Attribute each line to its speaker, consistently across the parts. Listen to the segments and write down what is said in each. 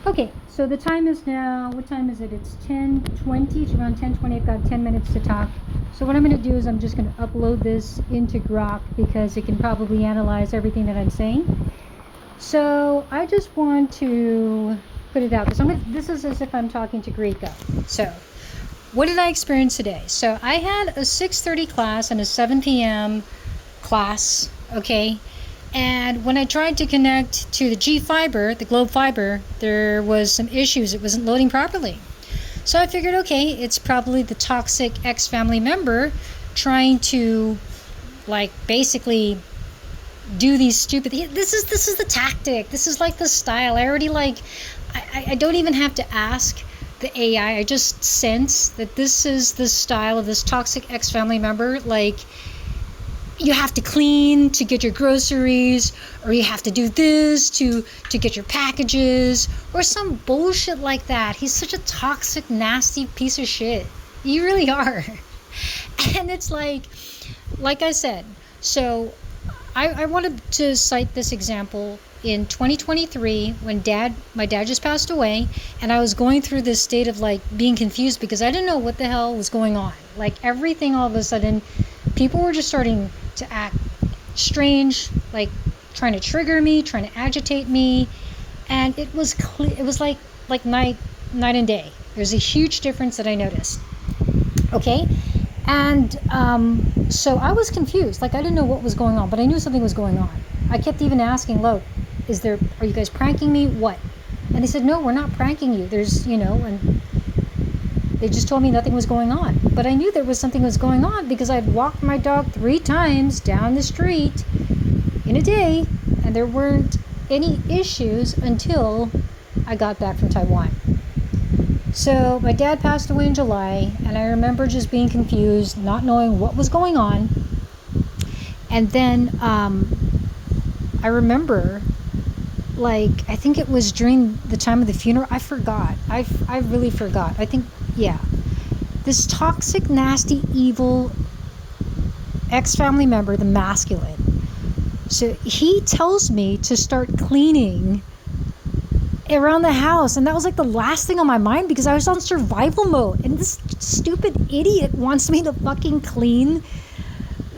Speaker 1: Okay, so the time is now, what time is it? It's 10:20. It's around 10:20. I've got 10 minutes to talk. So what I'm going to do is I'm just going to upload this into Grok because it can probably analyze everything that I'm saying. So I just want to put it out. This is as if I'm talking to Greka. So what did I experience today? So I had a 6:30 class and a 7 p.m. class, okay? And when I tried to connect to the G Fiber, the Globe Fiber, there was some issues. It wasn't loading properly. So I figured, okay, it's probably the toxic ex-family member trying to, like, basically do these stupid. This is the tactic. This is like the style. I already I don't even have to ask the AI. I just sense that this is the style of this toxic ex-family member. Like, you have to clean to get your groceries, or you have to do this to get your packages, or some bullshit like that. He's such a toxic, nasty piece of shit. You really are. And it's like I said, so I wanted to cite this example in 2023 when my dad just passed away, and I was going through this state of like being confused because I didn't know what the hell was going on. Like, everything, all of a sudden, people were just starting to act strange, like trying to trigger me, trying to agitate me, and it was like night and day. There's a huge difference that I noticed. Okay, and so I was confused. Like, I didn't know what was going on, but I knew something was going on. I kept even asking, "Look, are you guys pranking me? What?" And they said, "No, we're not pranking you. There's, and they just told me nothing was going on." But I knew there was something was going on because I'd walked my dog 3 times down the street in a day, and there weren't any issues until I got back from Taiwan. So my dad passed away in July, and I remember just being confused, not knowing what was going on. And then I remember, like, I think it was during the time of the funeral. I forgot. I really forgot. I think, yeah. This toxic, nasty, evil ex-family member, the masculine. So he tells me to start cleaning around the house, and that was like the last thing on my mind because I was on survival mode, and this stupid idiot wants me to fucking clean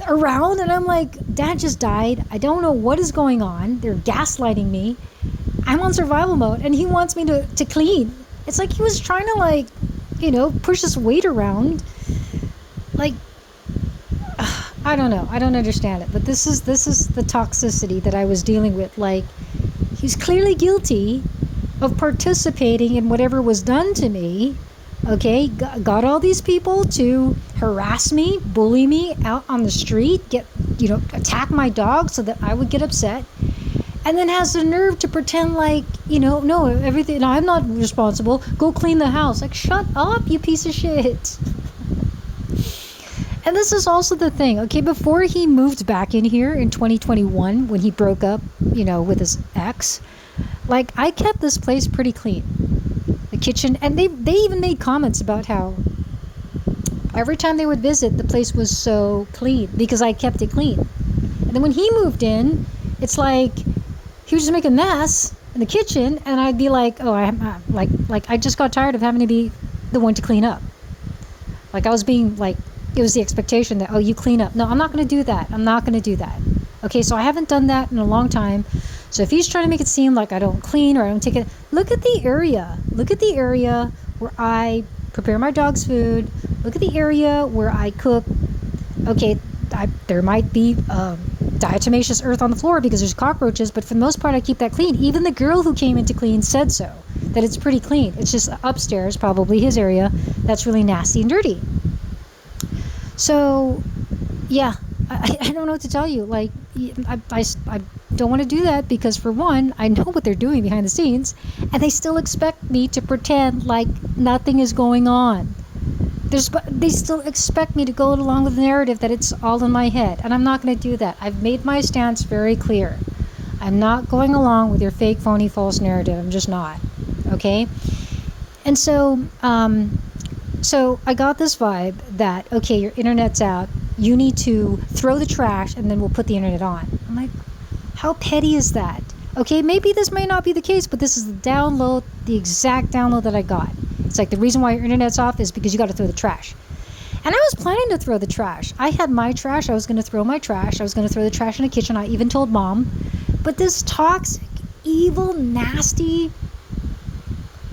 Speaker 1: around, and I'm like, Dad just died. I don't know what is going on. They're gaslighting me. I'm on survival mode, and he wants me to clean. It's like he was trying to, like, push his weight around. Like, I don't know. I don't understand it. But this is the toxicity that I was dealing with. Like, he's clearly guilty of participating in whatever was done to me. Okay, got all these people to harass me, bully me out on the street, attack my dog so that I would get upset, and then has the nerve to pretend like, no, everything, no, I'm not responsible. Go clean the house. Like, shut up, you piece of shit. And this is also the thing, okay, before he moved back in here in 2021, when he broke up, with his ex, like, I kept this place pretty clean. The kitchen, and they even made comments about how every time they would visit, the place was so clean because I kept it clean. And then when he moved in, it's like he would just make a mess in the kitchen, and I'd be like, oh, I just got tired of having to be the one to clean up. Like, I was being like, it was the expectation that, oh, you clean up. No, I'm not going to do that. I'm not going to do that. Okay, so I haven't done that in a long time. So if he's trying to make it seem like I don't clean or I don't take it, look at the area. Look at the area where I prepare my dog's food. Look at the area where I cook. Okay, there might be diatomaceous earth on the floor because there's cockroaches, but for the most part I keep that clean. Even the girl who came in to clean said so, that it's pretty clean. It's just upstairs, probably his area, that's really nasty and dirty. So, yeah, I don't know what to tell you. Like, I don't want to do that because, for one, I know what they're doing behind the scenes, and they still expect me to pretend like nothing is going on. They still expect me to go along with the narrative that it's all in my head, and I'm not going to do that. I've made my stance very clear. I'm not going along with your fake, phony, false narrative. I'm just not. Okay? And so I got this vibe that, okay, your internet's out. You need to throw the trash, and then we'll put the internet on. I'm like, how petty is that? Okay, maybe this may not be the case, but this is the exact download that I got. It's like the reason why your internet's off is because you got to throw the trash. And I was planning to throw the trash. I had my trash. I was going to throw my trash. I was going to throw the trash in the kitchen. I even told Mom. But this toxic, evil, nasty,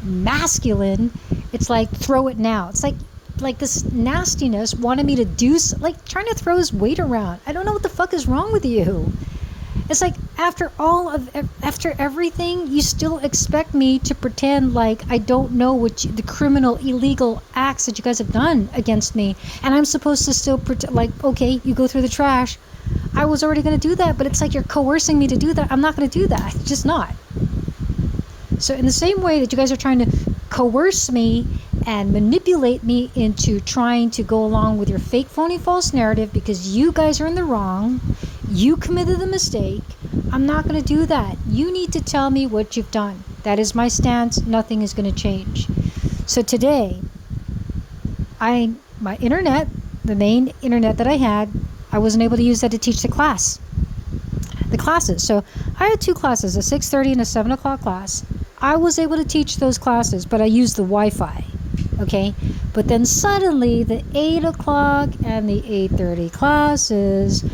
Speaker 1: masculine, it's like, throw it now. It's like this nastiness wanted me to do, like trying to throw his weight around. I don't know what the fuck is wrong with you. It's like after everything, you still expect me to pretend like I don't know the criminal, illegal acts that you guys have done against me, and I'm supposed to still pretend like, okay, you go through the trash. I was already going to do that, but it's like you're coercing me to do that. I'm not going to do that. It's just not. So in the same way that you guys are trying to coerce me and manipulate me into trying to go along with your fake, phony, false narrative because you guys are in the wrong, you committed the mistake, I'm not going to do that. You need to tell me what you've done. That is my stance. Nothing is going to change. So today, my internet, the main internet that I had, I wasn't able to use that to teach the classes. So I had 2 classes, a 6:30 and a 7 o'clock class. I was able to teach those classes, but I used the Wi-Fi. Okay, but then suddenly the 8 o'clock and the 8:30 classes,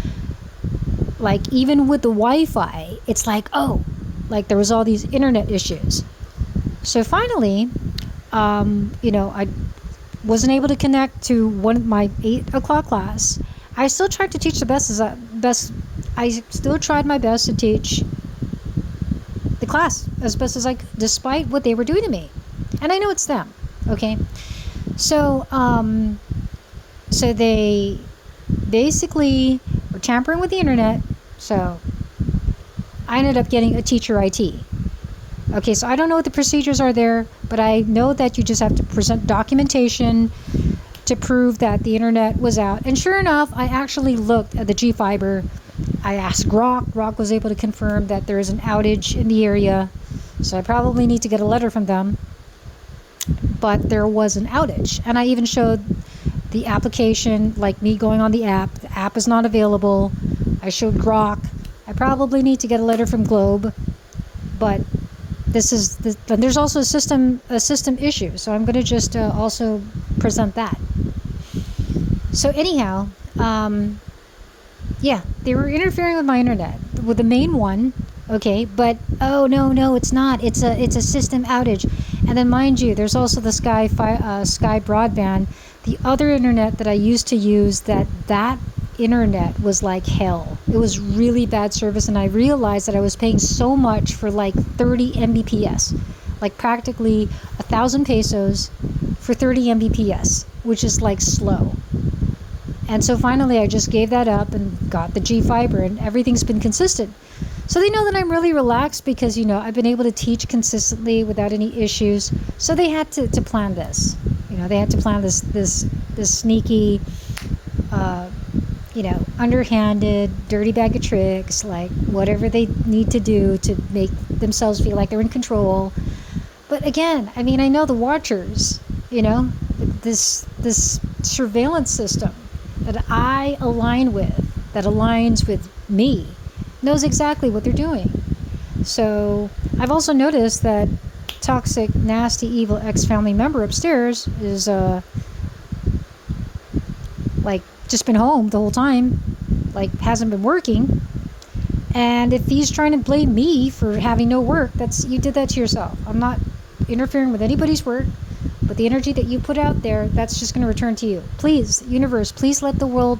Speaker 1: like even with the Wi-Fi, it's like, oh, like there was all these internet issues. So finally, I wasn't able to connect to my 8 o'clock class. I still tried to teach I still tried my best to teach the class as best as I could, despite what they were doing to me. And I know it's them, okay? So they basically were tampering with the internet. So I ended up getting a teacher IT. Okay, so I don't know what the procedures are there, but I know that you just have to present documentation to prove that the internet was out. And sure enough, I actually looked at the G-Fiber. I asked Grok. Grok was able to confirm that there is an outage in the area. So I probably need to get a letter from them. But there was an outage. And I even showed the application, like me going on the app. The app is not available. I showed Grok. I probably need to get a letter from Globe. But there's also a system issue. So I'm going to just also present that. So anyhow, yeah, they were interfering with my internet, with the main one, okay, but oh no, it's not. It's a system outage. And then mind you, there's also the Sky broadband, the other internet that I used to use. That internet was like hell. It was really bad service, and I realized that I was paying so much for like 30 Mbps, like practically 1,000 pesos for 30 Mbps, which is like slow. And so finally I just gave that up and got the G-Fiber, and everything's been consistent. So they know that I'm really relaxed because, I've been able to teach consistently without any issues. So they had to plan this. They had to plan this sneaky, underhanded, dirty bag of tricks, like whatever they need to do to make themselves feel like they're in control. But again, I know the watchers, this surveillance system that I align with, that aligns with me, knows exactly what they're doing. So I've also noticed that toxic, nasty, evil ex-family member upstairs is like just been home the whole time, like hasn't been working. And if he's trying to blame me for having no work, you did that to yourself. I'm not interfering with anybody's work. But the energy that you put out there, that's just going to return to you. Please, universe, please let the world,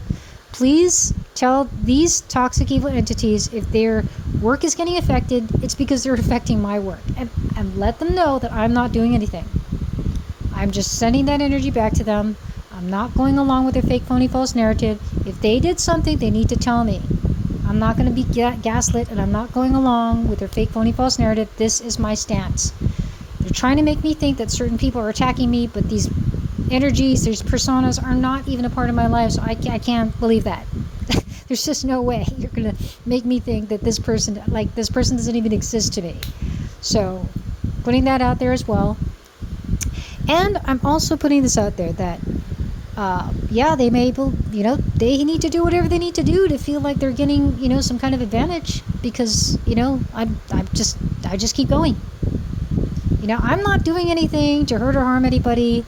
Speaker 1: please tell these toxic evil entities if their work is getting affected, it's because they're affecting my work. And let them know that I'm not doing anything. I'm just sending that energy back to them. I'm not going along with their fake, phony, false narrative. If they did something, they need to tell me. I'm not going to be gaslit, and I'm not going along with their fake, phony, false narrative. This is my stance. They're trying to make me think that certain people are attacking me, but these energies, these personas are not even a part of my life, so I can't believe that. There's just no way you're going to make me think that this person doesn't even exist to me. So, putting that out there as well. And I'm also putting this out there that yeah, they may, they need to do whatever they need to do to feel like they're getting, some kind of advantage because, I just keep going. I'm not doing anything to hurt or harm anybody.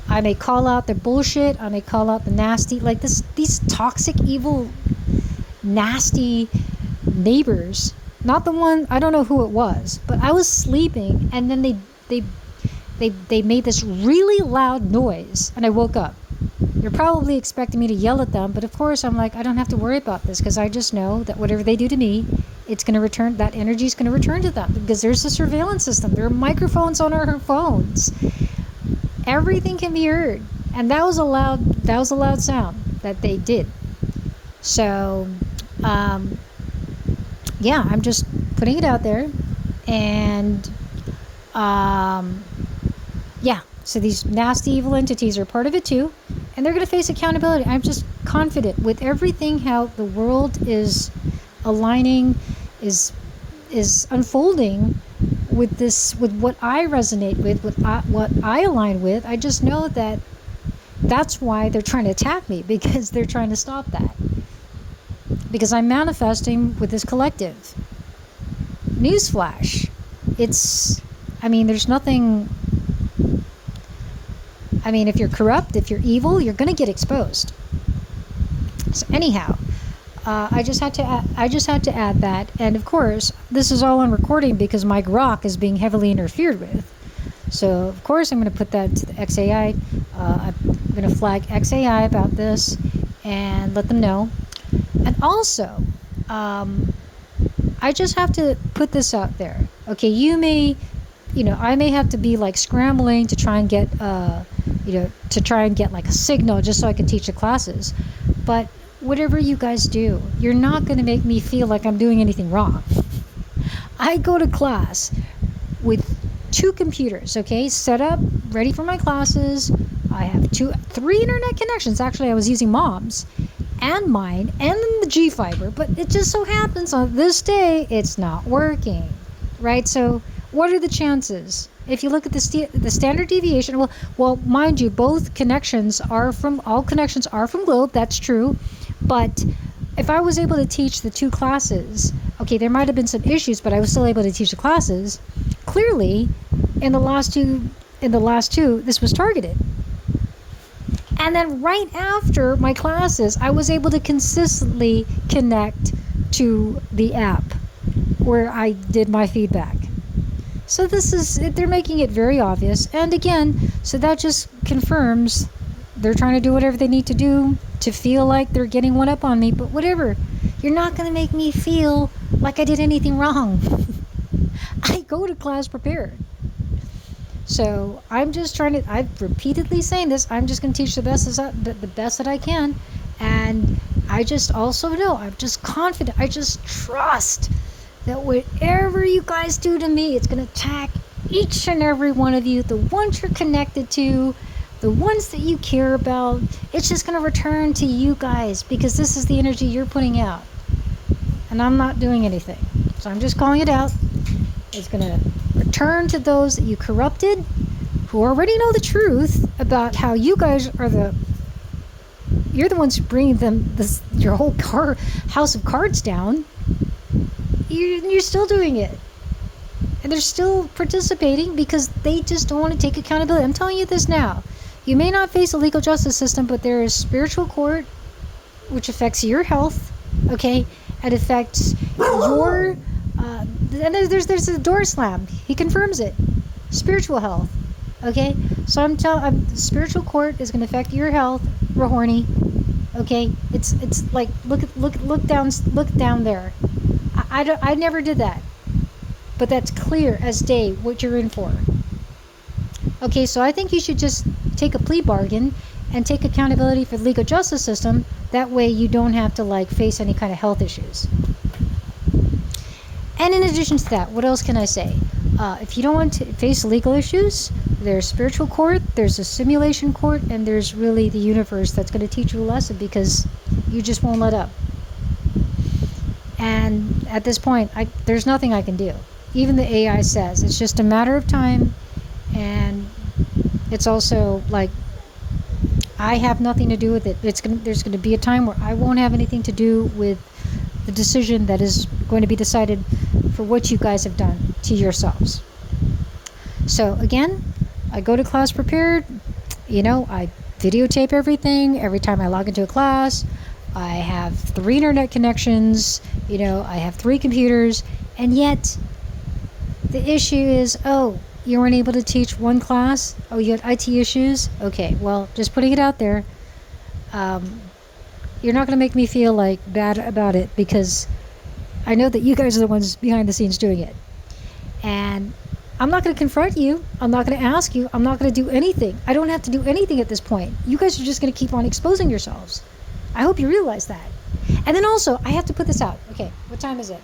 Speaker 1: I may call out the bullshit. I may call out the nasty, like these toxic, evil, nasty neighbors. Not the one, I don't know who it was, but I was sleeping and then they made this really loud noise and I woke up. They're probably expecting me to yell at them, but of course I'm like, I don't have to worry about this because I just know that whatever they do to me, it's going to return, that energy is going to return to them because there's a surveillance system. There are microphones on our phones. Everything can be heard. And that was a loud sound that they did. So, yeah, I'm just putting it out there. And, yeah, so these nasty evil entities are part of it too. And they're going to face accountability. I'm just confident with everything, how the world is aligning, is unfolding with this, with what I resonate with, what I align with. I just know that that's why they're trying to attack me, because they're trying to stop that. Because I'm manifesting with this collective. Newsflash. There's nothing. If you're corrupt, if you're evil, you're going to get exposed. So anyhow, I just had to add that, and of course, this is all on recording because my grok is being heavily interfered with. So of course, I'm going to put that to the XAI. I'm going to flag XAI about this and let them know. And also, I just have to put this out there. Okay, I may have to be like scrambling to try and get, like a signal just so I can teach the classes, but whatever you guys do, you're not going to make me feel like I'm doing anything wrong. I go to class with 2 computers, okay, set up, ready for my classes. I have 3 internet connections. Actually, I was using Mom's and mine and then the G Fiber, but it just so happens on this day it's not working, right? So what are the chances? If you look at the standard deviation, well, mind you, all connections are from Globe. That's true. But if I was able to teach the 2 classes, okay, there might have been some issues, but I was still able to teach the classes. Clearly, in the last two, this was targeted. And then right after my classes, I was able to consistently connect to the app where I did my feedback. So they're making it very obvious. And again, so that just confirms they're trying to do whatever they need to do to feel like they're getting one up on me, but whatever. You're not going to make me feel like I did anything wrong. I go to class prepared. So I'm repeatedly saying this, I'm just going to teach the best that I can. And I just also know, I'm just confident, I just trust that whatever you guys do to me, it's going to attack each and every one of you, the ones you're connected to, the ones that you care about. It's just going to return to you guys because this is the energy you're putting out. And I'm not doing anything. So I'm just calling it out. It's going to return to those that you corrupted, who already know the truth about how you guys are you're the ones who bring your whole house of cards down. You're still doing it. And they're still participating because they just don't want to take accountability. I'm telling you this now. You may not face a legal justice system, but there is spiritual court, which affects your health, okay? It affects your, and there's a door slam. He confirms it. Spiritual health, okay? So I'm telling, spiritual court is going to affect your health, Rahorny, okay? It's like, look down there. I never did that. But that's clear as day what you're in for. Okay, so I think you should just take a plea bargain and take accountability for the legal justice system. That way you don't have to face any kind of health issues. And in addition to that, what else can I say? If you don't want to face legal issues, there's spiritual court, there's a simulation court, and there's really the universe that's going to teach you a lesson because you just won't let up. And at this point, there's nothing I can do. Even the AI says it's just a matter of time, and it's also I have nothing to do with it. There's gonna be a time where I won't have anything to do with the decision that is going to be decided for what you guys have done to yourselves. So again, I go to class prepared. I videotape everything every time I log into a class. I have 3 internet connections. I have 3 computers, and yet the issue is, oh, you weren't able to teach one class? Oh, you had IT issues? Okay, well, just putting it out there. You're not going to make me feel like bad about it, because I know that you guys are the ones behind the scenes doing it. And I'm not going to confront you. I'm not going to ask you. I'm not going to do anything. I don't have to do anything at this point. You guys are just going to keep on exposing yourselves. I hope you realize that. And then also, I have to put this out. Okay, what time is it?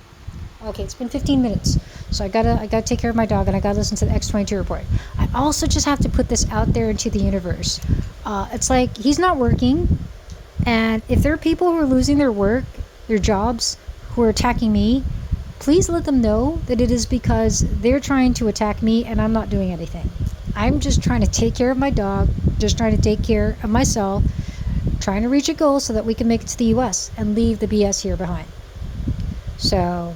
Speaker 1: Okay, it's been 15 minutes. So I gotta take care of my dog, and I gotta listen to the X22 report. I also just have to put this out there into the universe. It's like, he's not working, and if there are people who are losing their work, their jobs, who are attacking me, please let them know that it is because they're trying to attack me and I'm not doing anything. I'm just trying to take care of my dog, just trying to take care of myself, trying to reach a goal so that we can make it to the US and leave the BS here behind. So,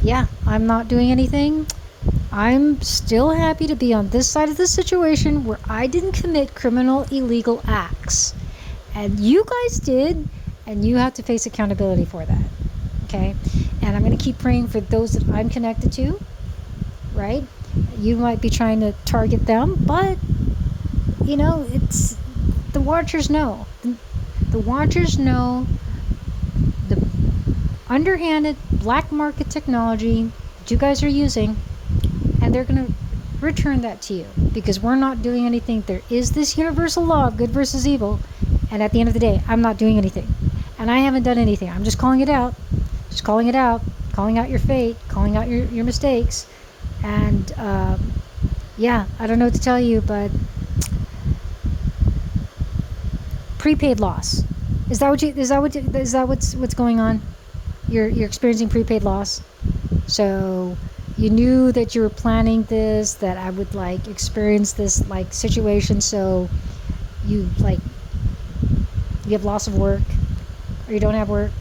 Speaker 1: yeah, I'm not doing anything. I'm still happy to be on this side of the situation where I didn't commit criminal, illegal acts. And you guys did, and you have to face accountability for that. Okay? And I'm going to keep praying for those that I'm connected to, right? You might be trying to target them, but, it's, the Watchers know. The Watchers know the underhanded black market technology that you guys are using, and they're going to return that to you, because we're not doing anything. There is this universal law of good versus evil, and at the end of the day, I'm not doing anything, and I haven't done anything. I'm just calling it out, calling out your fate, calling out your mistakes. And yeah, I don't know what to tell you, but prepaid loss, is that what's going on? You're experiencing prepaid loss. So you knew that you were planning this, that I would experience this situation, so you have loss of work, or you don't have work.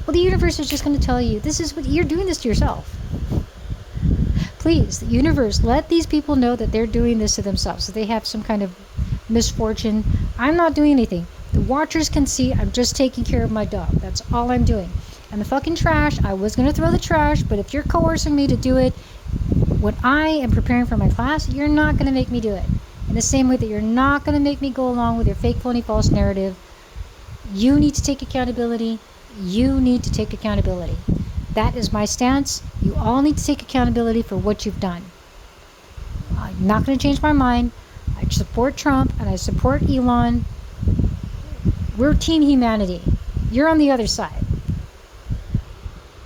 Speaker 1: Well, the universe is just going to tell you, this is what you're doing, this to yourself. Please, the universe, let these people know that they're doing this to themselves, so they have some kind of misfortune. I'm not doing anything. The Watchers can see I'm just taking care of my dog. That's all I'm doing. And the fucking trash, I was going to throw the trash, but if you're coercing me to do it when I am preparing for my class, you're not going to make me do it. In the same way that you're not going to make me go along with your fake, phony, false narrative. You need to take accountability. You need to take accountability. That is my stance. You all need to take accountability for what you've done. I'm not going to change my mind. I support Trump and I support Elon. We're Team Humanity. You're on the other side.